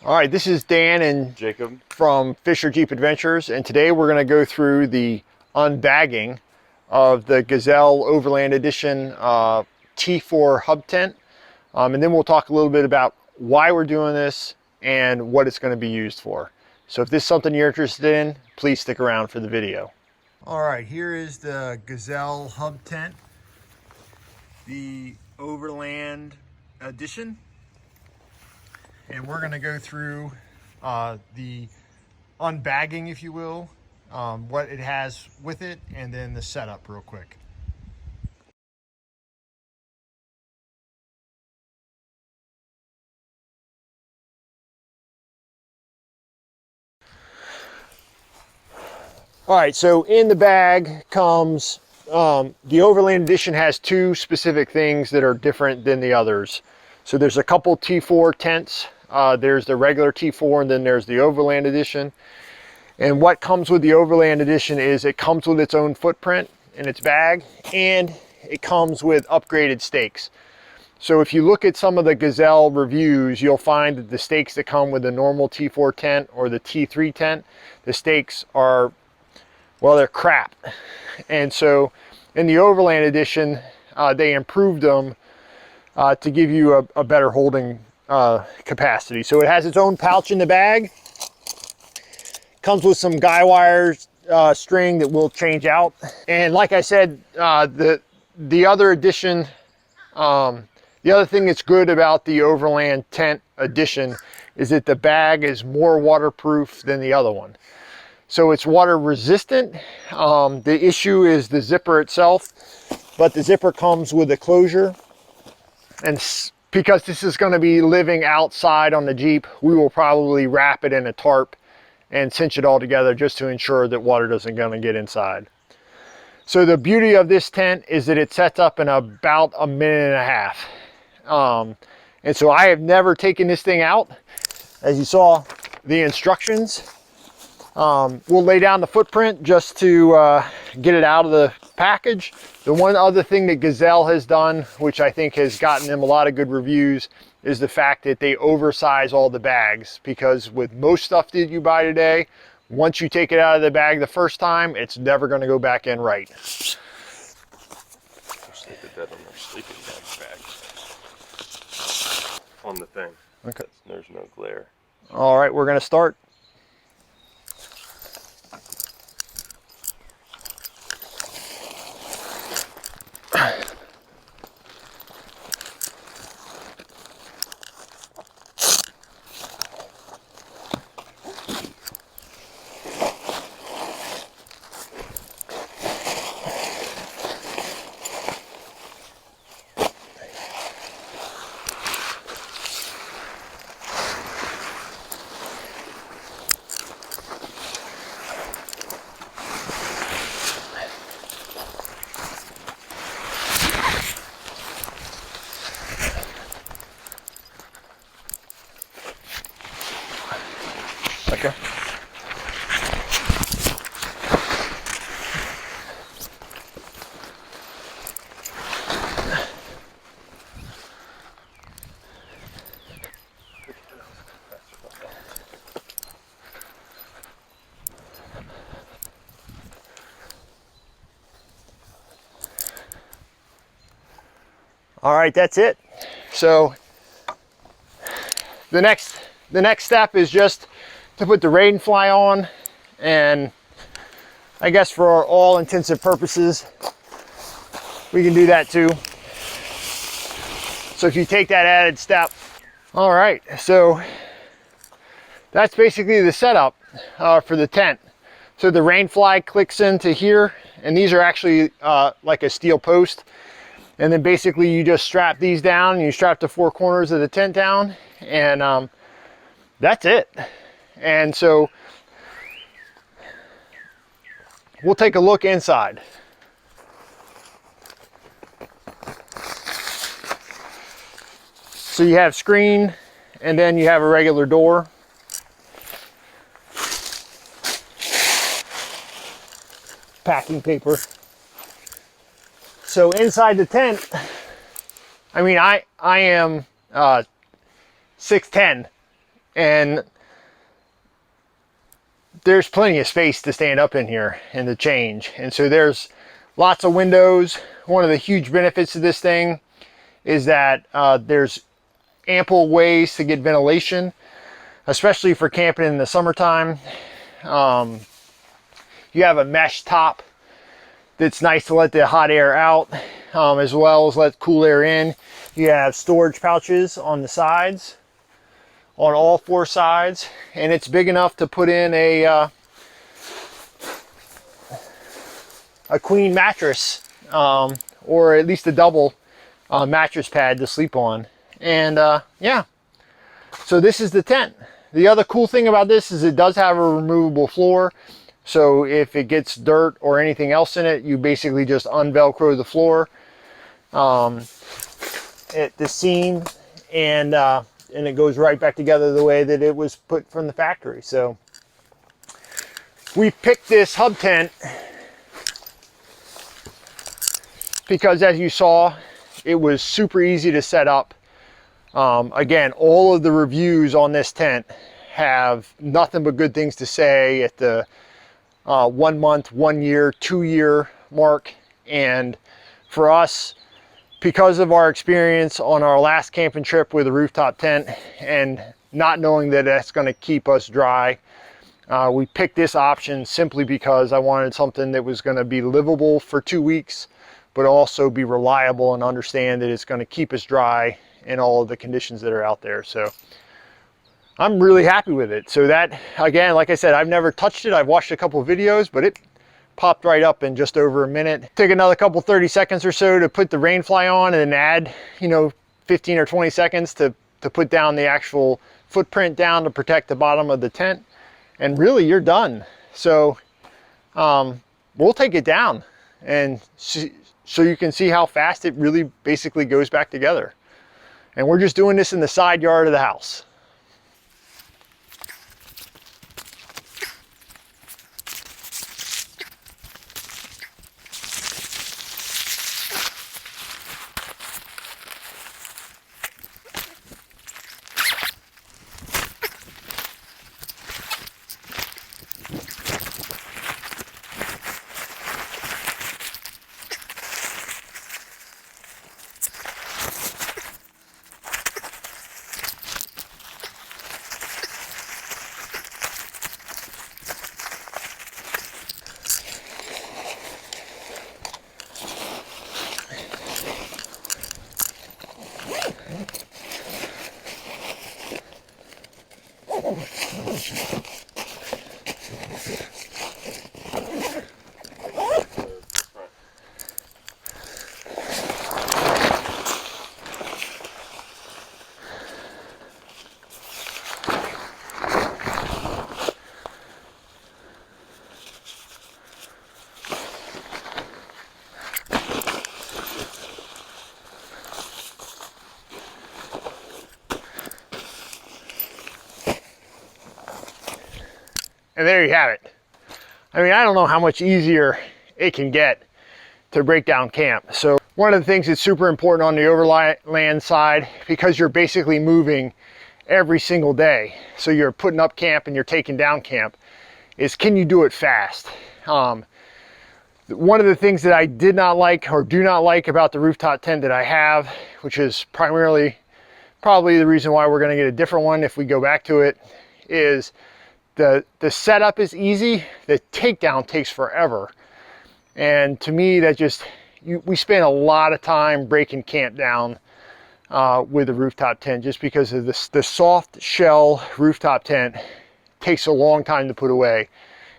All right, this is Dan and Jacob from Fisher Jeep Adventures, and today we're going to go through the unbagging of the Gazelle Overland Edition T4 hub tent, and then we'll talk a little bit about why we're doing this and what it's going to be used for. So if this is something you're interested in, please stick around for the video. All right, here is the Gazelle hub tent, the Overland Edition. And we're going to go through the unbagging, if you will, what it has with it, and then the setup real quick. All right, so in the bag comes, the Overland Edition has two specific things that are different than the others. So there's a couple T4 tents. There's the regular T4 and then there's the Overland Edition. And what comes with the Overland Edition is it comes with its own footprint in its bag, and it comes with upgraded stakes. So if you look at some of the Gazelle reviews, you'll find that the stakes that come with the normal T4 tent or the T3 tent, the stakes are, well, they're crap. And so in the Overland Edition, they improved them to give you a better holding capacity. So it has its own pouch in the bag, comes with some guy wire string that will change out. And like I said, the other edition, the other thing that's good about the Overland Tent Edition is that the bag is more waterproof than the other one. So it's water resistant. The issue is the zipper itself, but the zipper comes with a closure. And because this is going to be living outside on the Jeep, we will probably wrap it in a tarp and cinch it all together just to ensure that water doesn't going to get inside. So the beauty of this tent is that it sets up in about a minute and a half. And so I have never taken this thing out. As you saw the instructions, we'll lay down the footprint just to get it out of the package. The one other thing that Gazelle has done, which I think has gotten them a lot of good reviews, is the fact that they oversize all the bags, because with most stuff that you buy today, once you take it out of the bag the first time, it's never going to go back in right. Wish they did that on their sleeping bags. On the thing. Okay. There's no glare. All right, we're going to start. Okay. All right, that's it. So the next step is just to put the rain fly on, and I guess for all intents and purposes we can do that too. So if you take that added step. All right, so that's basically the setup for the tent. So the rain fly clicks into here, and these are actually like a steel post, and then basically you just strap these down and you strap the four corners of the tent down, and that's it. And so we'll take a look inside. So you have screen, and then you have a regular door. Packing paper. So inside the tent, I mean, I am 6'10", And there's plenty of space to stand up in here and to change. And so there's lots of windows. One of the huge benefits of this thing is that there's ample ways to get ventilation, especially for camping in the summertime. You have a mesh top that's nice to let the hot air out, as well as let cool air in. You have storage pouches on the sides, on all 4 sides, and it's big enough to put in a queen mattress, or at least a double mattress pad to sleep on. And yeah, so this is the tent. The other cool thing about this is it does have a removable floor. So if it gets dirt or anything else in it, you basically just unvelcro the floor at the seam, and it goes right back together the way that it was put from the factory. So we picked this hub tent because, as you saw, it was super easy to set up. Again, all of the reviews on this tent have nothing but good things to say at the 1 month, 1 year, 2 year mark. And for us, because of our experience on our last camping trip with a rooftop tent and not knowing that that's going to keep us dry, we picked this option simply because I wanted something that was going to be livable for 2 weeks, but also be reliable and understand that it's going to keep us dry in all of the conditions that are out there. So I'm really happy with it. So that, again, like I said, I've never touched it. I've watched a couple of videos, but it popped right up in just over a minute. Take another couple 30 seconds or so to put the rainfly on, and then add, 15 or 20 seconds to put down the actual footprint down to protect the bottom of the tent. And really, you're done. So we'll take it down and so you can see how fast it really basically goes back together. And we're just doing this in the side yard of the house. And there you have it. I mean, I don't know how much easier it can get to break down camp. So one of the things that's super important on the Overland side, because you're basically moving every single day, so you're putting up camp and you're taking down camp, is can you do it fast? One of the things that I did not like or do not like about the rooftop tent that I have, which is primarily probably the reason why we're going to get a different one if we go back to it, is the setup is easy, the takedown takes forever. And to me, that just, we spend a lot of time breaking camp down with the rooftop tent, just because of the soft shell rooftop tent takes a long time to put away.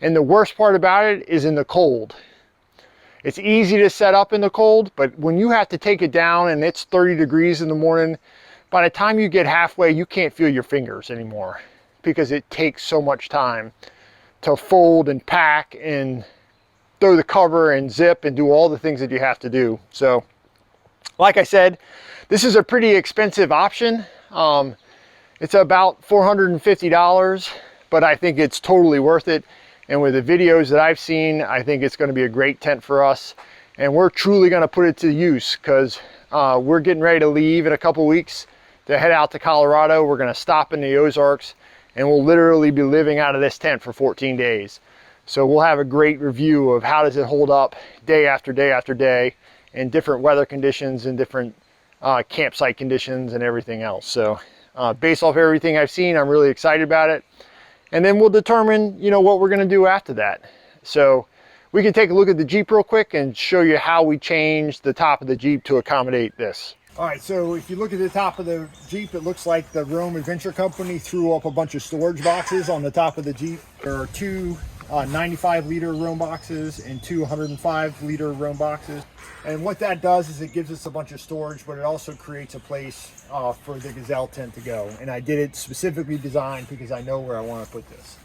And the worst part about it is in the cold. It's easy to set up in the cold, but when you have to take it down and it's 30 degrees in the morning, by the time you get halfway, you can't feel your fingers anymore, because it takes so much time to fold and pack and throw the cover and zip and do all the things that you have to do. So like I said, this is a pretty expensive option. It's about $450, but I think it's totally worth it. And with the videos that I've seen, I think it's going to be a great tent for us. And we're truly going to put it to use, because we're getting ready to leave in a couple weeks to head out to Colorado. We're going to stop in the Ozarks and we'll literally be living out of this tent for 14 days. So we'll have a great review of how does it hold up day after day after day in different weather conditions and different campsite conditions and everything else. So based off everything I've seen, I'm really excited about it. And then we'll determine, you know, what we're going to do after that. So we can take a look at the Jeep real quick and show you how we changed the top of the Jeep to accommodate this. All right, so if you look at the top of the Jeep, it looks like the Rome Adventure Company threw up a bunch of storage boxes on the top of the Jeep. There are two 95-liter Rome boxes and two 105-liter Rome boxes. And what that does is it gives us a bunch of storage, but it also creates a place for the Gazelle tent to go. And I did it specifically designed because I know where I want to put this.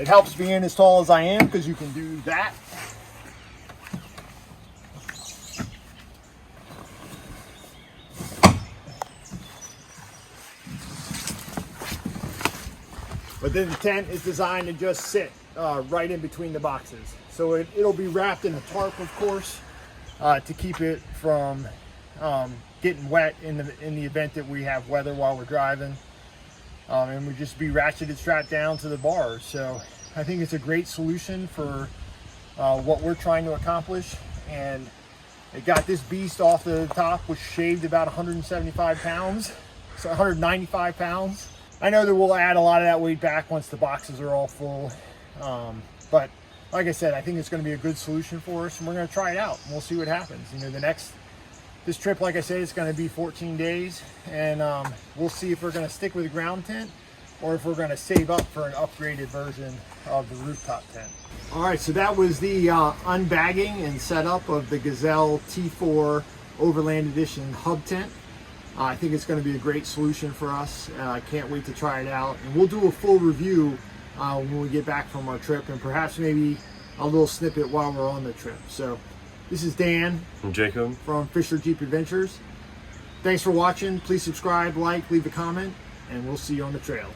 It helps being as tall as I am because you can do that. But then the tent is designed to just sit right in between the boxes. So it'll be wrapped in a tarp, of course, to keep it from getting wet in the event that we have weather while we're driving. And we just be ratcheted strapped down to the bars. So I think it's a great solution for what we're trying to accomplish. And it got this beast off the top, which shaved about 175 pounds, so 195 pounds. I know that we'll add a lot of that weight back once the boxes are all full. But like I said, I think it's going to be a good solution for us, and we're going to try it out and we'll see what happens. You know, this trip, like I said, is going to be 14 days, and we'll see if we're going to stick with the ground tent or if we're going to save up for an upgraded version of the rooftop tent. All right, so that was the unbagging and setup of the Gazelle T4 Overland Edition hub tent. I think it's going to be a great solution for us. I can't wait to try it out, and we'll do a full review when we get back from our trip, and perhaps maybe a little snippet while we're on the trip. So this is Dan and Jacob from Fisher Jeep Adventures. Thanks for watching. Please subscribe, like, leave a comment, and we'll see you on the trail.